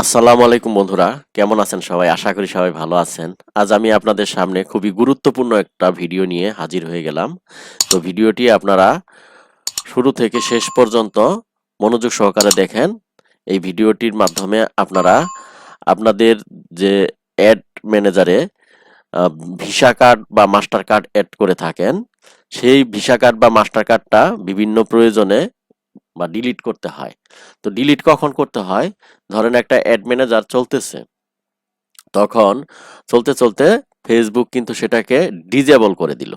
আসসালামু আলাইকুম বন্ধুরা, কেমন আছেন সবাই? আশা করি সবাই ভালো আছেন। আজ আমি আপনাদের সামনে খুবই গুরুত্বপূর্ণ একটা ভিডিও নিয়ে হাজির হয়ে গেলাম। তো ভিডিওটি আপনারা শুরু থেকে শেষ পর্যন্ত মনোযোগ সহকারে দেখেন। এই ভিডিওটির মাধ্যমে আপনারা আপনাদের যে অ্যাড ম্যানেজারে ভিসা কার্ড বা মাস্টার কার্ড অ্যাড করে থাকেন, সেই ভিসা কার্ড বা মাস্টার কার্ডটা বিভিন্ন প্রয়োজনে বা ডিলিট করতে হয়। তো ডিলিট কখন করতে হয়? ধরেন একটা অ্যাড ম্যানেজার চলতেছে, তখন চলতে চলতে ফেসবুক কিন্তু সেটাকে ডিজেবল করে দিল।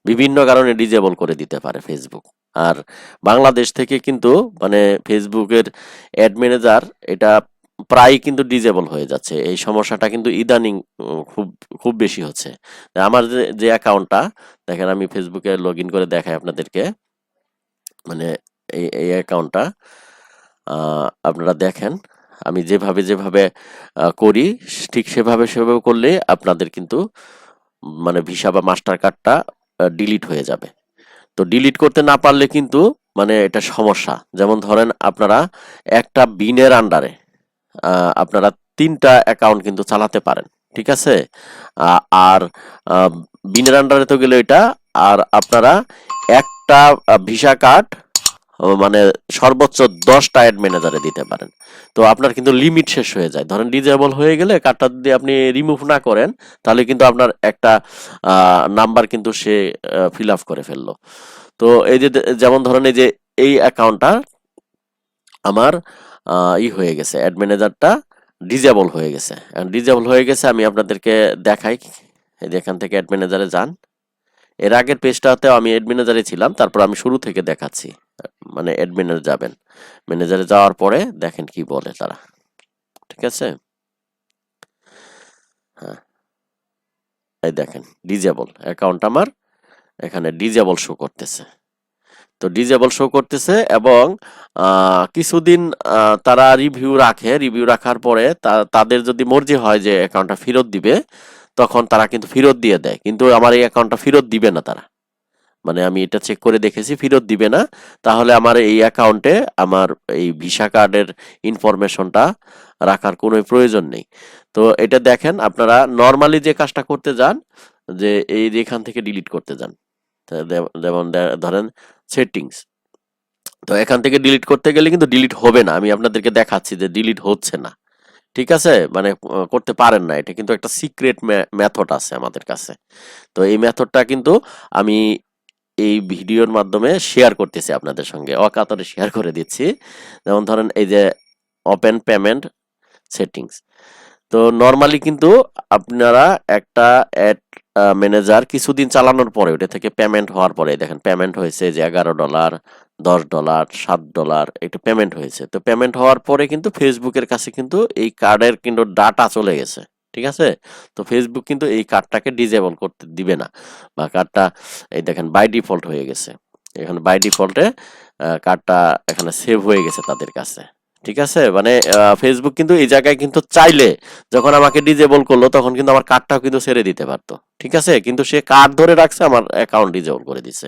বিভিন্ন কারণে ডিজেবল করে দিতে পারে ফেসবুক। আর বাংলাদেশ থেকে কিন্তু মানে ফেসবুকের অ্যাড ম্যানেজার এটা প্রায় কিন্তু ডিজেবল হয়ে যাচ্ছে। এই সমস্যাটা কিন্তু ইদানিং খুব খুব বেশি হচ্ছে। আমার যে অ্যাকাউন্টটা দেখেন, আমি ফেসবুকে লগ ইন করে দেখাই আপনাদেরকে। মানে এই অ্যাকাউন্টটা আপনারা দেখেন, আমি যেভাবে যেভাবে করি ঠিক সেভাবে করলে আপনাদের কিন্তু মানে ভিসা বা মাস্টার কার্ডটা ডিলিট হয়ে যাবে। তো ডিলিট করতে না পারলে কিন্তু মানে এটা সমস্যা। যেমন ধরেন আপনারা একটা বিনের আন্ডারে আপনারা ৩টা অ্যাকাউন্ট কিন্তু চালাতে পারেন, ঠিক আছে? আর বিনের আন্ডারে তো গেলে এটা। আর আপনারা একটা ভিসা কার্ড মানে সর্বোচ্চ 10টা অ্যাড ম্যানেজারে দিতে পারেন। তো আপনার কিন্তু লিমিট শেষ হয়ে যায়। ধরেন ডিজেবল হয়ে গেলে কার্ডটা যদি আপনি রিমুভ না করেন, তাহলে কিন্তু আপনার একটা নাম্বার কিন্তু সে ফিল আপ করে ফেললো। তো এই যে যেমন ধরেন এই যে এই অ্যাকাউন্টটা আমার হয়ে গেছে, অ্যাড ম্যানেজারটা ডিজেবল হয়ে গেছে। ডিজেবল হয়ে গেছে, আমি আপনাদেরকে দেখাই। এই যে এখান থেকে অ্যাড ম্যানেজারে যান। এর আগের পেজটাতেও আমি অ্যাড ম্যানেজারে ছিলাম, তারপর আমি শুরু থেকে দেখাচ্ছি। মানে অ্যাড ম্যানেজারে যাবেন, ম্যানেজারে যাওয়ার পরে দেখেন কি বলে তারা, ঠিক আছে? হ্যাঁ, এই দেখেন ডিজেবল অ্যাকাউন্ট আমার এখানে ডিজেবল শো করতেছে। তো ডিজেবল শো করতেছে এবং কিছুদিন তারা রিভিউ রাখে। রিভিউ রাখার পরে তাদের যদি মর্জি হয় যে অ্যাকাউন্টটা ফেরত দিবে, তখন তারা কিন্তু ফেরত দিয়ে দেয়। কিন্তু আমার এই অ্যাকাউন্টটা ফেরত দিবে না তারা। মানে আমি এটা চেক করে দেখেছি, ফেরত দিবে না। তাহলে আমার এই অ্যাকাউন্টে আমার এই ভিসা কার্ডের ইনফরমেশনটা রাখার কোনো প্রয়োজন নেই। তো এটা দেখেন, আপনারা নর্মালি যে কাজটা করতে যান, যে এই যে এখান থেকে ডিলিট করতে যান। যেমন ধরেন সেটিংস। তো এখান থেকে ডিলিট করতে গেলে কিন্তু ডিলিট হবে না। আমি আপনাদেরকে দেখাচ্ছি যে ডিলিট হচ্ছে না, ঠিক আছে? মানে করতে পারেন না। এটা কিন্তু একটা সিক্রেট মেথড আছে আমাদের কাছে। তো এই মেথডটা কিন্তু আমি এই ভিডিওর মাধ্যমে শেয়ার করতেছি আপনাদের সঙ্গে, অকাতরে শেয়ার করে দিচ্ছি। যেমন ধরেন এই যে ওপেন পেমেন্ট সেটিংস। তো নর্মালি কিন্তু আপনারা একটা অ্যাড ম্যানেজার কিছুদিন চালানোর পরে, ওটা থেকে পেমেন্ট হওয়ার পরে দেখেন পেমেন্ট হয়েছে যে $11, $10, $7 এটা পেমেন্ট হয়েছে। তো পেমেন্ট হওয়ার পরে কিন্তু ফেসবুকের কাছে কিন্তু এই কার্ডের কিন্তু ডাটা চলে গেছে, ঠিক আছে? তো ফেসবুক কিন্তু এই কার্ডটাকে ডিজেবল করতে দিবে না, বা কার্ডটা এই দেখেন বাই ডিফল্ট হয়ে গেছে। এখানে বাই ডিফল্টে কার্ডটা এখানে সেভ হয়ে গেছে তাদের কাছে, ঠিক আছে? মানে ফেসবুক কিন্তু এই জায়গায় কিন্তু চাইলে যখন আমাকে ডিজেবল করলো তখন কিন্তু আমার কার্ডটাও কিন্তু ছেড়ে দিতে পারতো, ঠিক আছে? কিন্তু সে কার্ড ধরে রাখছে, আমার অ্যাকাউন্ট ডিজেবল করে দিছে।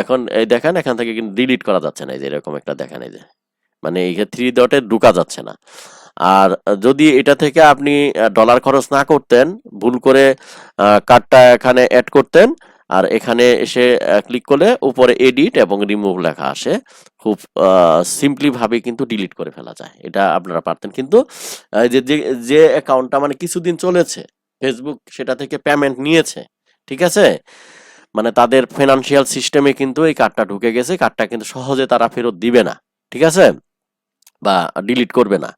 এখন এই দেখেন এখান থেকে কিন্তু ডিলিট করা যাচ্ছে না। এই যে এরকম একটা দেখেন, এই যে মানে এই 3 ডটে ঢুকা যাচ্ছে না। আর যদি এটা থেকে আপনি ডলার খরচ না করতেন, ভুল করে কার্ডটা এখানে অ্যাড করতেন, আর এখানে এসে ক্লিক করলে উপরে এডিট এবং রিমুভ লেখা আসে। খুব সিম্পলি ভাবে কিন্তু ডিলিট করে ফেলা যায়। এটা আপনারা পারতেন, কিন্তু যে যে যে অ্যাকাউন্টটা মানে কিছুদিন চলেছে, ফেসবুক সেটা থেকে পেমেন্ট নিয়েছে, ঠিক আছে? মানে তাদের ফিনান্সিয়াল সিস্টেমে কিন্তু এই কার্ডটা ঢুকে গেছে। কার্ডটা কিন্তু সহজে তারা ফেরত দিবে না, ঠিক আছে? বা ডিলিট করবে না।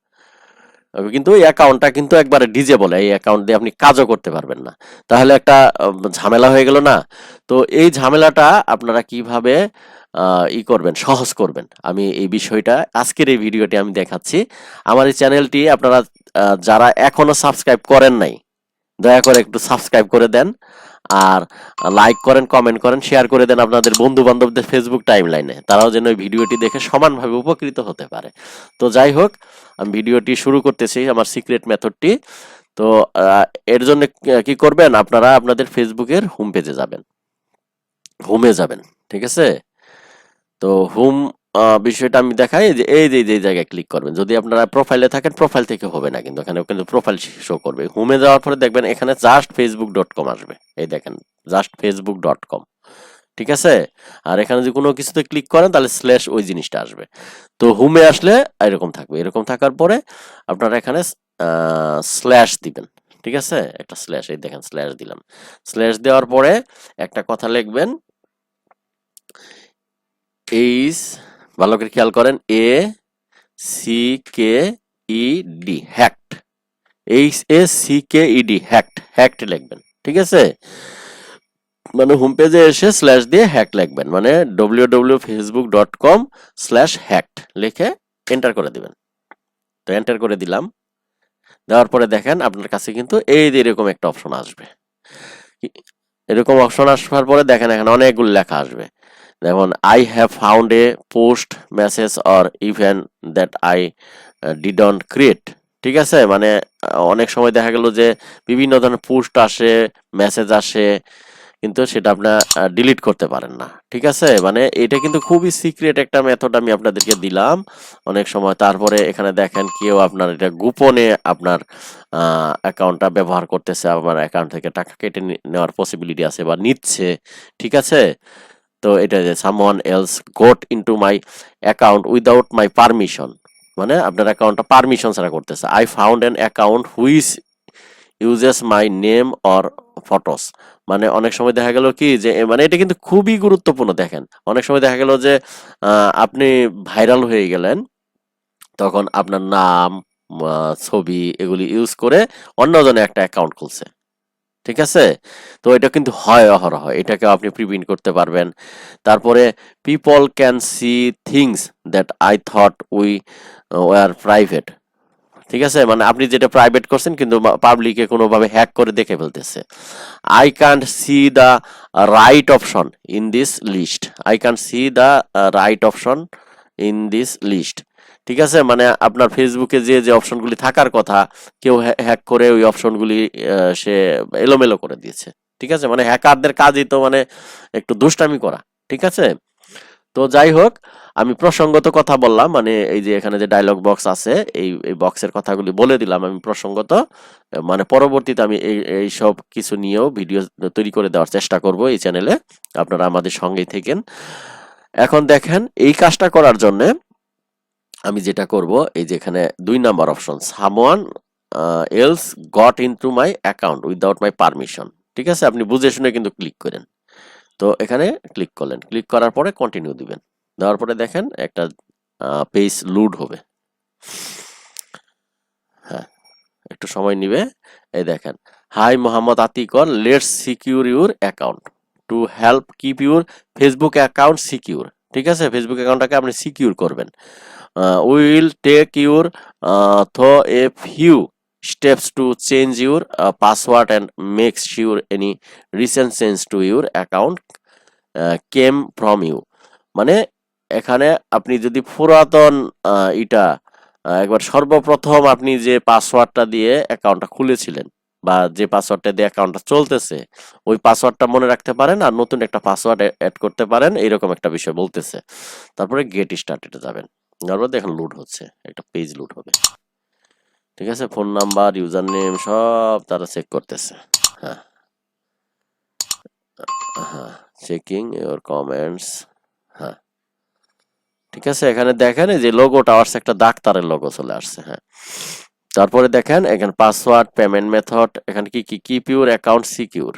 কিন্তু এই অ্যাকাউন্টটা কিন্তু একবারে ডিজেবল। এই অ্যাকাউন্ট দিয়ে আপনি কাজও করতে পারবেন না। তাহলে একটা ঝামেলা হয়ে গেল না? তো এই ঝামেলাটা আপনারা কিভাবে করবেন, সহজ করবেন, আমি এই বিষয়টা আজকের এই ভিডিওটি আমি দেখাচ্ছি। আমার এই চ্যানেলটি আপনারা যারা এখনো সাবস্ক্রাইব করেন নাই, দয়া করে একটু সাবস্ক্রাইব করে দেন। আর লাইক করেন, কমেন্ট করেন, শেয়ার করে দেন আপনাদের বন্ধু বান্ধবদের ফেসবুক টাইমলাইনে। তারাও যেন ওই ভিডিওটি দেখে সমানভাবে উপকৃত হতে পারে। তো যাই হোক, আমি ভিডিওটি শুরু করতেছি আমার সিক্রেট মেথডটি। তো এর জন্য কি করবেন, আপনারা আপনাদের ফেসবুকের হোম পেজে যাবেন, হোমে যাবেন, ঠিক আছে? তো হোম বিষয়টা আমি দেখাই যে এই জায়গায় ক্লিক করবেন। যদি আপনারা প্রোফাইলে থাকেন প্রোফাইল থেকে হবে না, কিন্তু এখানে কিন্তু প্রোফাইল শো করবে। হোমে যাওয়ার পরে দেখবেন এখানে জাস্ট facebook.com আসবে। এই দেখেন জাস্ট facebook.com, ঠিক আছে। আর এখানে যদি কোনো কিছুতে ক্লিক করেন তাহলে স্ল্যাশ ওই জিনিসটা আসবে। তো হোমে আসলে এরকম থাকবে। এরকম থাকার পরে আপনারা এখানে স্ল্যাশ দিবেন, ঠিক আছে। একটা স্ল্যাশ, এই দেখেন স্ল্যাশ দিলাম। স্ল্যাশ দেওয়ার পরে একটা কথা লিখবেন, এইচ, ভালো করে খেয়াল করেন, ACKED hacked, HACKED hacked, hacked লিখবেন, ঠিক আছে। মানে হোম পেজে এসে স্ল্যাশ দিয়ে হ্যাক লিখবেন, মানে www.facebook.com/hacked লিখে এন্টার করে দিবেন। তো এন্টার করে দিলাম। দেওয়ার পরে দেখেন আপনার কাছে কিন্তু এই যে এরকম একটা অপশন আসবে। এরকম অপশন আসার পরে দেখেন এখানে অনেকগুলো লেখা আসবে। যেমন I have found a post, message or event that I didn't create, ঠিক আছে। মানে অনেক সময় দেখা গেল যে বিভিন্ন ধরনের পোস্ট আসে, মেসেজ আসে, কিন্তু সেটা আপনার ডিলিট করতে পারেন না, ঠিক আছে। মানে এটা কিন্তু খুবই সিক্রেট একটা মেথড আমি আপনাদেরকে দিলাম অনেক সময়। তারপরে এখানে দেখেন কেউ আপনার এটা গোপনে আপনার অ্যাকাউন্টটা ব্যবহার করতেছে, আমার অ্যাকাউন্ট থেকে টাকা কেটে নেওয়ার পসিবিলিটি আছে বা নিচ্ছে, ঠিক আছে। তো এটা যে someone else goat into my account without my permission, মানে আপনার অ্যাকাউন্টটা পারমিশন ছাড়া করতেছে। I found an account which uses my name or photos, মানে অনেক সময় দেখা গেল কি যে মানে এটা কিন্তু খুবই গুরুত্বপূর্ণ। দেখেন অনেক সময় দেখা গেল যে আপনি ভাইরাল হয়ে গেলেন, তখন আপনার নাম, ছবি এগুলি ইউজ করে অন্যজনে একটা অ্যাকাউন্ট খুলছে, ঠিক আছে। তো এটা কিন্তু হয় অহরহ, এটাকে আপনি প্রিভেন্ট করতে পারবেন। তারপরে people can see things that I thought we were private, ঠিক আছে। মানে আপনি যেটা প্রাইভেট করছেন কিন্তু পাবলিকে কোনোভাবে হ্যাক করে দেখে ফেলতেছে। I can't see the right option in this list, I can't see the right option in this list, ঠিক আছে। মানে আপনার ফেসবুকে যে যে অপশনগুলি থাকার কথা কেউ হ্যাক করে ওই অপশনগুলি সে এলোমেলো করে দিয়েছে, ঠিক আছে। মানে হ্যাকারদের কাজই তো মানে একটু দুষ্টামি করা, ঠিক আছে। তো যাই হোক, আমি প্রসঙ্গত কথা বললাম, মানে এই যে এখানে যে ডায়লগ বক্স আছে এই বক্সের কথাগুলি বলে দিলাম আমি প্রসঙ্গত। মানে পরবর্তীতে আমি এই সব কিছু নিয়েও ভিডিও তৈরি করে দেওয়ার চেষ্টা করব এই চ্যানেলে, আপনারা আমাদের সঙ্গেই থাকেন। এখন দেখেন এই কাজটা করার জন্য আমি যেটা করব, এই যে এখানে 2 number option, someone else goat into my account without my permission, ঠিক আছে। আপনি বুঝে শুনে কিন্তু ক্লিক করেন। তো এখানে ক্লিক করলেন, ক্লিক করার পরে কন্টিনিউ দিবেন। দেওয়ার পরে দেখেন একটা পেজ লোড হবে। হ্যাঁ, একটু সময় নিবে। এই দেখেন, hi Mohammad Atikur, let's secure your account to help keep your Facebook account secure, ঠিক আছে। ফেসবুক অ্যাকাউন্টটাকে আপনি সিকিউর করবেন। Will take your through a few steps to change your password and make sure any recent change to your account came from you, মানে এখানে আপনি যদি পুরাতন ইটা একবার সর্বপ্রথম আপনি যে পাসওয়ার্ডটা দিয়ে অ্যাকাউন্টটা খুলেছিলেন বা যে পাসওয়ার্ডটা দিয়ে অ্যাকাউন্টটা চলতেছে ওই পাসওয়ার্ডটা মনে রাখতে পারেন আর নতুন একটা পাসওয়ার্ড অ্যাড করতে পারেন, এইরকম একটা বিষয় বলতেছে। তারপরে গেট স্টার্টেডে যাবেন। তারপর দেখেন লোড হচ্ছে, একটা পেজ লোড হবে, ঠিক আছে। ফোন নাম্বার, ইউজার নেম সব তারা চেক করতেছে। হ্যাঁ, হ্যাঁ, চেকিং ইওর কমেন্টস। হ্যাঁ, ঠিক আছে। এখানে দেখেন এই যে লোগোটা আসছে, একটা ডাক্তারের লোগো চলে আসছে। হ্যাঁ, তারপরে দেখেন এখানে পাসওয়ার্ড, পেমেন্ট মেথড, এখানে কি কি কিপ ইউর অ্যাকাউন্ট সিকিউর,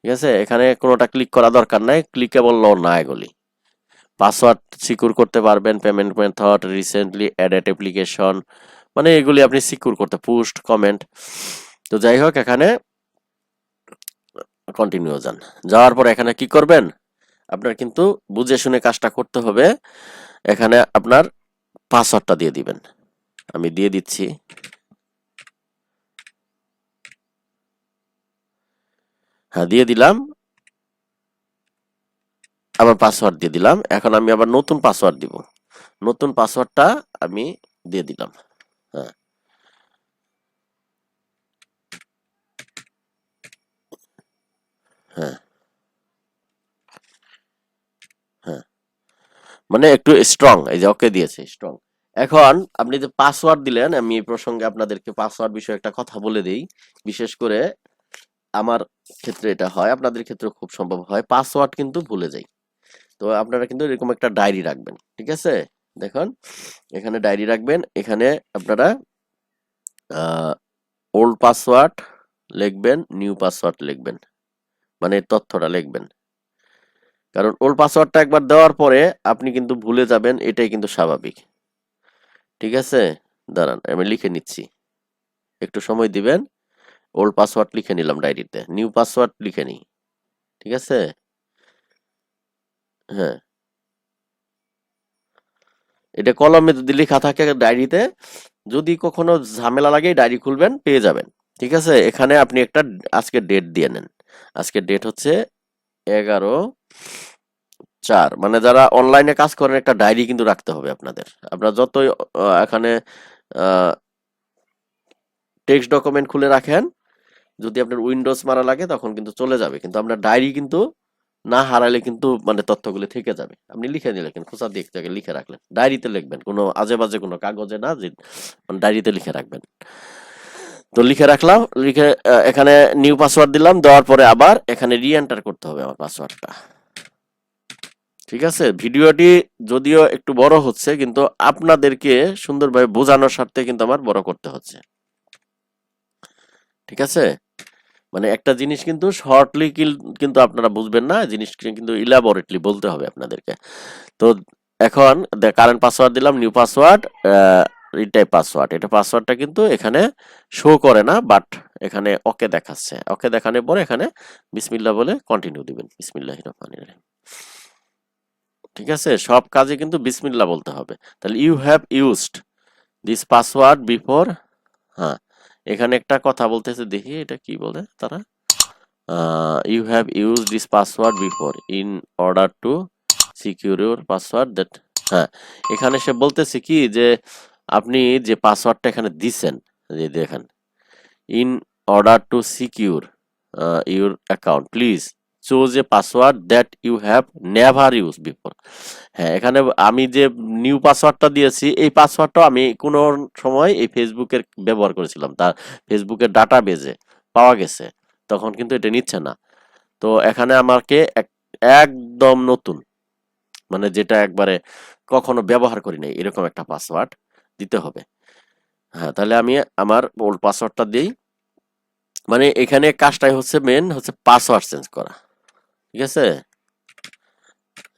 ঠিক আছে। এখানে কোনোটা ক্লিক করা দরকার নাই, ক্লিকেবল না এগুলি। পাসওয়ার্ড সিকিউর করতে পারবেন, payment method, recently added application, মানে এগুলি আপনি সিকিউর করতে, পোস্ট, কমেন্ট। তো যাই হোক, এখানে কন্টিনিউ যান। যাওয়ার পর এখানে কি করবেন, আপনার কিন্তু বুঝে শুনে কাজটা করতে হবে। এখানে আপনার পাসওয়ার্ডটা দিয়ে দিবেন, আমি দিয়ে দিচ্ছি। হ্যাঁ, দিয়ে দিলাম, আবার পাসওয়ার্ড দিয়ে দিলাম। এখন আমি আবার নতুন পাসওয়ার্ড দিব, নতুন পাসওয়ার্ডটা আমি দিয়ে দিলাম। হ্যাঁ, হ্যাঁ, হ্যাঁ, মানে একটু স্ট্রং, এই যে ওকে দিয়েছে স্ট্রং। এখন আপনি যে পাসওয়ার্ড দিলেন, আমি এই প্রসঙ্গে আপনাদেরকে পাসওয়ার্ড বিষয়ে একটা কথা বলে দেই। বিশেষ করে আমার ক্ষেত্রে এটা হয়, আপনাদের ক্ষেত্রে খুব সম্ভব হয়, পাসওয়ার্ড কিন্তু ভুলে যাই। তো আপনারা কিন্তু এরকম একটা ডায়েরি রাখবেন, ঠিক আছে? দেখুন এখানে ডায়েরি রাখবেন, এখানে আপনারা ওল্ড পাসওয়ার্ড লিখবেন, নিউ পাসওয়ার্ড লিখবেন, মানে তথ্যটা লিখবেন। কারণ ওল্ড পাসওয়ার্ডটা একবার দেওয়ার পরে আপনি কিন্তু ভুলে যাবেন, এটাই কিন্তু স্বাভাবিক, ঠিক আছে? দাঁড়ান আমি লিখে নিচ্ছি, একটু সময় দিবেন। ওল্ড পাসওয়ার্ড লিখে নিলাম ডায়েরিতে, নিউ পাসওয়ার্ড লিখে নিই, ঠিক আছে? হ্যাঁ, এটা কলমে যদি লেখা থাকে ডায়েরিতে, যদি কখনো ঝামেলা লাগে ডায়েরি খুলবেন, পেয়ে যাবেন, ঠিক আছে? এখানে আপনি একটা আজকে ডেট দিয়ে নেন। আজকে ডেট হচ্ছে 11/4, মানে যারা অনলাইনে কাজ করেন একটা ডায়েরি কিন্তু রাখতে হবে আপনাদের। আপনারা যতই এখানে টেক্সট ডকুমেন্ট খুলে রাখেন, যদি আপনার উইন্ডোজ মারা লাগে তখন কিন্তু চলে যাবে, কিন্তু আপনার ডায়েরি কিন্তু না হারালে কিন্তু মানে তথ্যগুলো থেকে যাবে। আপনি লিখে নিলেন, খোঁচা দিয়ে এক জায়গায় লিখে রাখলেন, ডায়েরিতে লিখবেন, কোনো আজে বাজে কোনো কাগজে না, যে মানে ডায়েরিতে লিখে রাখবেন। তো লিখে রাখলাম, লিখে এখানে নিউ পাসওয়ার্ড দিলাম, দেওয়ার পরে আবার এখানে রি এন্টার করতে হবে আমার পাসওয়ার্ডটা, ঠিক আছে? ভিডিওটি যদিও একটু বড় হচ্ছে, কিন্তু আপনাদেরকে সুন্দরভাবে বোঝানোর স্বার্থে কিন্তু আমার বড় করতে হচ্ছে, ঠিক আছে? মানে একটা জিনিস কিন্তু শর্টলি কিন্তু আপনারা বুঝবেন না, জিনিসটা কিন্তু ইলাবোরেটলি বলতে হবে আপনাদেরকে। তো এখন কারেন্ট পাসওয়ার্ড দিলাম, নিউ পাসওয়ার্ড, রিটাইপ পাসওয়ার্ড, এটা পাসওয়ার্ডটা কিন্তু এখানে শো করে না, বাট এখানে ওকে দেখাচ্ছে। ওকে দেখানোর পরে এখানে বিসমিল্লাহ বলে কন্টিনিউ দিবেন, বিসমিল্লাহির রহমানির রহিম, ঠিক আছে? সব কাজে কিন্তু বিসমিল্লাহ বলতে হবে। তাহলে you have used this password before. হ্যাঁ, এখানে একটা কথা বলতেছে, দেখি এটা কি বলে তারা। You have use this password before in order to secure your password that. হ্যাঁ, এখানে সে বলতেছে কি যে আপনি যে পাসওয়ার্ডটা এখানে দিছেন, যে দেখেন, in order to secure your account please choose a password that you have never use before. হ্যাঁ, এখানে আমি যে নিউ পাসওয়ার্ডটা দিয়েছি, এই পাসওয়ার্ডটা আমি কোনো সময় এই ফেসবুকের ব্যবহার করেছিলাম, তার ফেসবুকের ডাটা বেজে পাওয়া গেছে, তখন কিন্তু এটা নিচ্ছে না। তো এখানে আমাকে একদম নতুন, মানে যেটা একবারে কখনো ব্যবহার করি নাই, এরকম একটা পাসওয়ার্ড দিতে হবে। হ্যাঁ, তাহলে আমি আমার ওল্ড পাসওয়ার্ডটা দিই। মানে এখানে কাজটাই হচ্ছে, মেন হচ্ছে পাসওয়ার্ড চেঞ্জ করা, ঠিক আছে?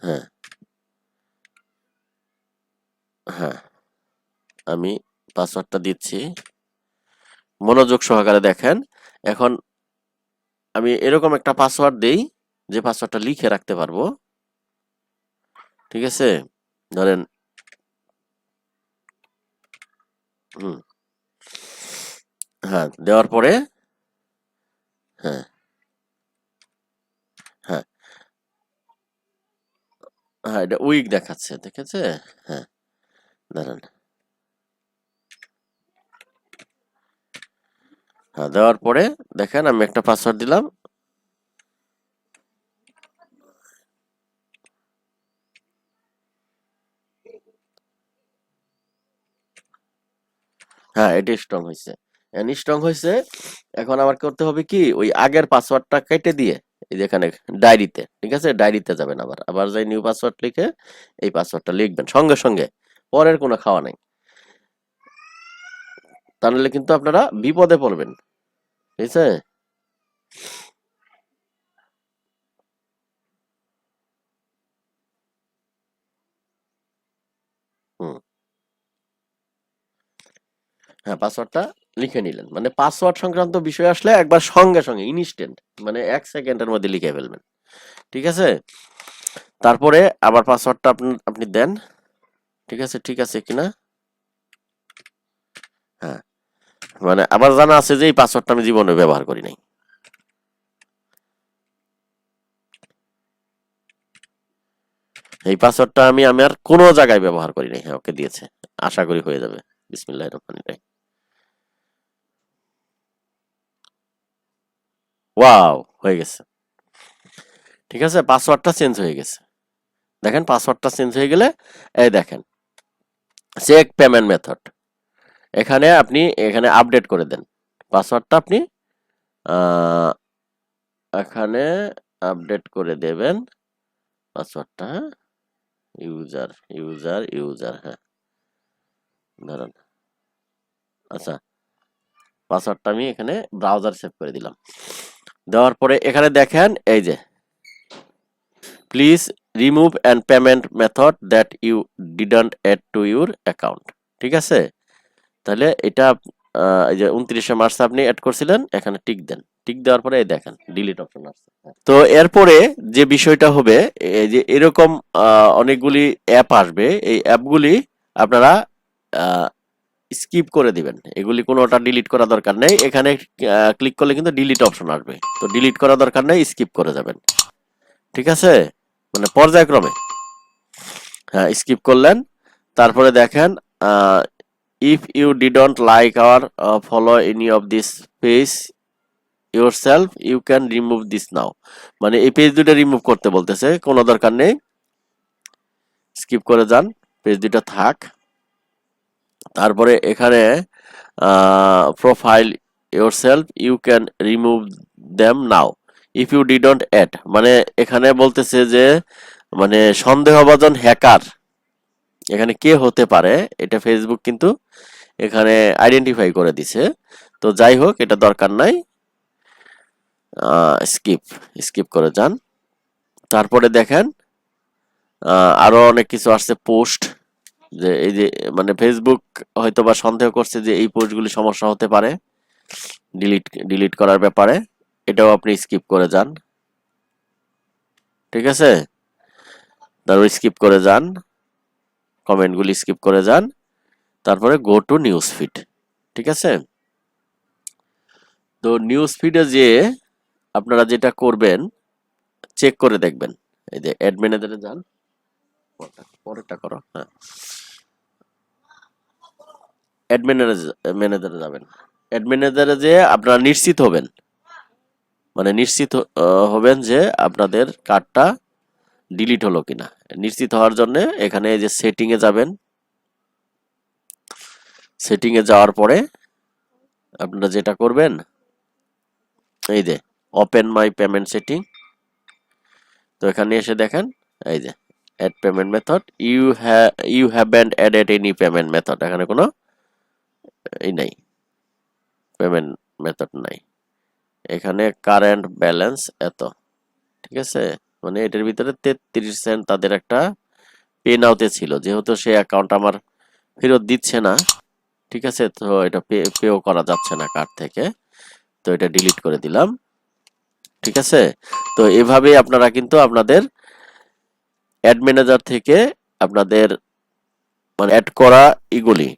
হ্যাঁ, হ্যাঁ, আমি পাসওয়ার্ডটা দিচ্ছি, মনোযোগ সহকারে দেখেন। এখন আমি এরকম একটা পাসওয়ার্ড দেই যে পাসওয়ার্ডটা লিখে রাখতে পারবো, ঠিক আছে? ধরেন হুম, হ্যাঁ, দেওয়ার পরে হ্যাঁ, হ্যাঁ, হ্যাঁ, এটা উইক দেখাচ্ছে, দেখেছে? হ্যাঁ, দাঁড়ান, হ্যাঁ, দেওয়ার পরে দেখেন আমি একটা পাসওয়ার্ড দিলাম। হ্যাঁ, এটা স্ট্রং হয়েছে, স্ট্রং হয়েছে। এখন আমার করতে হবে কি, ওই আগের পাসওয়ার্ডটা কেটে দিয়ে এই যে এখানে ডায়েরিতে, ঠিক আছে? ডায়েরিতে যাবেন, আবার আবার যাই নিউ পাসওয়ার্ড লিখে এই পাসওয়ার্ডটা লিখবেন সঙ্গে সঙ্গে, পরের কোনো খাওয়া নাই, তা নাহলে কিন্তু আপনারা বিপদে পড়বেন, ঠিক আছে? হুম, হ্যাঁ, পাসওয়ার্ডটা লিখে নিলেন, মানে পাসওয়ার্ড সংক্রান্ত বিষয় আসলে একবার সঙ্গে সঙ্গে ইনস্ট্যান্ট, মানে 1 সেকেন্ডের মধ্যে লিখে ফেলবেন, ঠিক আছে? তারপরে আবার পাসওয়ার্ডটা আপনি আপনি দেন, ঠিক আছে? ঠিক আছে কিনা? হ্যাঁ, মানে আবার জানা আছে যে এই পাসওয়ার্ডটা আমি জীবনে ব্যবহার করি নাই। এই পাসওয়ার্ডটা আমি আমার কোনো জায়গায় ব্যবহার করি নাই। হ্যাঁ, ওকে দিয়েছে, আশা করি হয়ে যাবে। বিসমিল্লাহির রহমানির রহিম। ওয়াও, হয়ে গেছে, ঠিক আছে? পাসওয়ার্ডটা চেঞ্জ হয়ে গেছে। দেখেন পাসওয়ার্ডটা চেঞ্জ হয়ে গেলে এই দেখেন চেক পেমেন্ট মেথড, এখানে আপনি এখানে আপডেট করে দেন পাসওয়ার্ডটা, আপনি এখানে আপডেট করে দেবেন পাসওয়ার্ডটা। হ্যাঁ, ইউজার ইউজার ইউজার, হ্যাঁ ধরেন, আচ্ছা পাসওয়ার্ডটা আমি এখানে ব্রাউজার সেভ করে দিলাম। দেওয়ার পরে এখানে দেখেন এই যে please remove and payment method that you didn't add to your account, ঠিক আছে। তাহলে এটা এই যে 29শে মার্চ আপনি অ্যাড করছিলেন, এখানে টিক দেন, টিক দেওয়ার পরে এই দেখেন ডিলিট অপশন আসছে। তো এরপরে যে বিষয়টা হবে, এই যে এরকম অনেকগুলি অ্যাপ আসবে, এই অ্যাপগুলি আপনারা স্কিপ করে দিবেন, এগুলি কোনোটা ডিলিট করা দরকার নেই, এখানে ক্লিক করলে কিন্তু ডিলিট অপশন আসবে, তো ডিলিট করা দরকার নেই, স্কিপ করে যাবেন, ঠিক আছে, মানে পর্যায়ক্রমে। হ্যাঁ স্কিপ করলেন। তারপরে দেখেন if you didn't like our follow any of this page yourself you can remove this now, মানে এই পেজ দুটো রিমুভ করতে বলতেছে, কোনো দরকার নেই, স্কিপ করে যান, পেজ দুটো থাক। তারপরে এখানে profile yourself you can remove them now if you didn't add, মানে এখানে বলতেছে যে মানে সন্দেহভাজন হ্যাকার এখানে কে হতে পারে, এটা ফেসবুক কিন্তু এখানে আইডেন্টিফাই করে দিছে, তো যাই হোক এটা দরকার নাই, স্কিপ স্কিপ করে যান। তারপরে দেখেন আরো অনেক কিছু আসছে পোস্ট, যে এই যে মানে ফেসবুক হয়তো বা সন্দেহ করছে যে এই পোস্টগুলি সমস্যা হতে পারে ডিলিট করার ব্যাপারে, এটাও আপনি স্কিপ করে যান, ঠিক আছে। তারপর স্কিপ করে যান, কমেন্টগুলি স্কিপ করে যান, তারপরে গো টু নিউজ ফিড, ঠিক আছে। তো নিউজ ফিডে যে আপনারা যেটা করবেন চেক করে দেখবেন, এই যে অ্যাড ম্যানেজারে যান, পরেরটা করো, হ্যাঁ অ্যাড ম্যানেজারে যাবেন, অ্যাড ম্যানেজারে যে আপনারা নিশ্চিত হবেন, মানে নিশ্চিত হবেন যে আপনাদের কার্ডটা ডিলিট হলো কিনা, নিশ্চিত হওয়ার জন্য এখানে এই যে সেটিং এ যাবেন, সেটিং এ যাওয়ার পরে আপনারা যেটা করবেন এই যে ওপেন মাই পেমেন্ট সেটিং, তো এখানে এসে দেখেন এই যে add payment method, you haven't added any payment method, এখানে কোনো এই নাই, পেমেন্ট মেথড নাই, এখানে কারেন্ট ব্যালেন্স এত, ঠিক আছে, মানে এটার ভিতরে 33 সেন্ট তাদের একটা পে নাওতে ছিল, যেহেতু সেই অ্যাকাউন্ট আমার ফেরত দিচ্ছে না, ঠিক আছে, তো এটা পেও করা যাচ্ছে না কার্ড থেকে, তো এটা ডিলিট করে দিলাম, ঠিক আছে। তো এভাবেই আপনারা কিন্তু আপনাদের অ্যাড ম্যানেজার থেকে আপনাদের মানে অ্যাড করা ইগুলি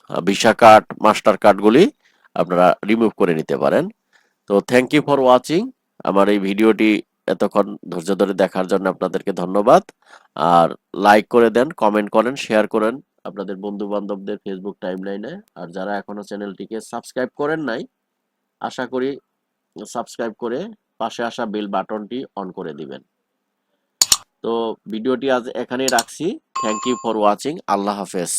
ভিসা কার্ড মাস্টার কার্ডগুলি আপনারা রিমুভ করে নিতে পারেন। তো থ্যাংক ইউ ফর ওয়াচিং, আমার এই ভিডিওটি এতক্ষণ ধৈর্য ধরে দেখার জন্য আপনাদেরকে ধন্যবাদ, আর লাইক করে দেন, কমেন্ট করেন, শেয়ার করেন আপনাদের বন্ধু বান্ধবদের ফেসবুক টাইমলাইনে, আর যারা এখনো চ্যানেলটিকে সাবস্ক্রাইব করেন নাই আশা করি সাবস্ক্রাইব করে পাশে আসা বেল বাটনটি অন করে দিবেন। তো ভিডিওটি আজ এখানেই রাখছি, থ্যাংক ইউ ফর ওয়াচিং, আল্লাহ হাফেজ।